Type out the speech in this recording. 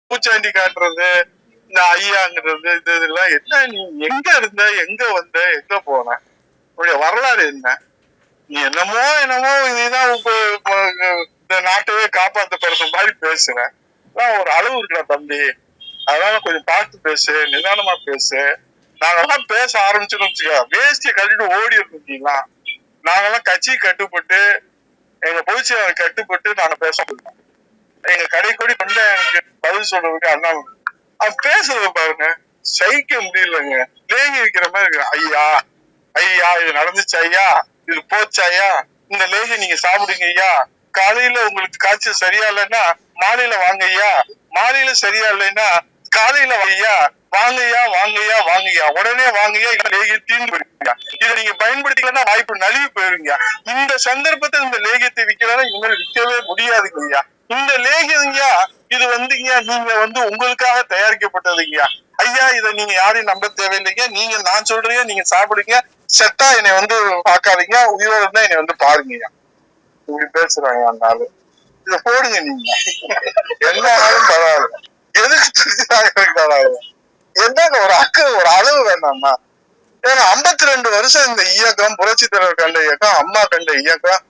பூச்சாண்டி காட்டுறது, இந்த ஐயாங்கிறது இதெல்லாம் என்ன? நீ எங்க இருந்த, எங்க வந்த, எங்க போன, உன்னுடைய வரலாறு என்ன? நீ என்னமோ என்னமோ நீதான் இந்த நாட்டவே காப்பாத்த போற மாதிரி பேசுற. ஒரு அளவு இருக்கா தம்பி, அதனால கொஞ்சம் பார்த்து பேசு, நிதானமா பேசு. நாங்கெல்லாம் பேச ஆரம்பிச்சோன்னு வச்சுக்க, வேஷ்டியை கட்டிட்டு ஓடி இருந்தீங்களா? நாங்கெல்லாம் கட்சி கட்டுப்பட்டு, எங்க பொதுச்செயலாளர் கட்டுப்பட்டு நாங்க பேச முடியும். எங்க கடைக்கோடி கொண்டு எனக்கு பதில் சொல்றதுக்கு அண்ணா அவன் பேசுறத பாருங்க, சகிக்க முடியலங்க. லேகி வைக்கிற மாதிரி இருக்கு. ஐயா ஐயா இது நடந்துச்சு ஐயா, இது போச்சு ஐயா, இந்த லேகி நீங்க சாப்பிடுங்க ஐயா, காலையில உங்களுக்கு காய்ச்சல் சரியா இல்லைன்னா மாலையில வாங்க ஐயா, மாலையில சரியா இல்லைன்னா காலையில ஐயா, வாங்கய்யா வாங்கய்யா வாங்கய்யா, உடனே வாங்கய்யா, லேகிய தீர்ந்து போயிருங்க. இதை நீங்க பயன்படுத்திக்கலன்னா வாய்ப்பு நழுவி போயிருங்க. இந்த சந்தர்ப்பத்தை இந்த லேகியத்தை விற்கிறதா இனிமேல் விற்கவே முடியாதுங்கய்யா. இந்த லேகியங்கய்யா இது வந்துங்கய்யா, நீங்க உங்களுக்காக தயாரிக்கப்பட்டதுங்கய்யா. ஐயா இதை நீங்க யாரையும் நம்ப தேவையில்லைங்க. நீங்க நான் சொல்றீங்க, நீங்க சாப்பிடுங்க, செத்தா என்னை பாக்காதீங்க, உயிரோட இருந்தா என்னை பாருங்கய்யா. இப்படி பேசுறாங்க அந்த ஆளு. இத போடுங்க நீங்க, என்ன ஆளும் பரவாயில்ல. எதுக்கு என்னங்க ஒரு அளவு வேண்டாமா? ஏன்னா 52 வருஷம் இந்த இயக்கம், புரட்சி தலைவர் கண்ட இயக்கம், அம்மா கண்ட இயக்கம்,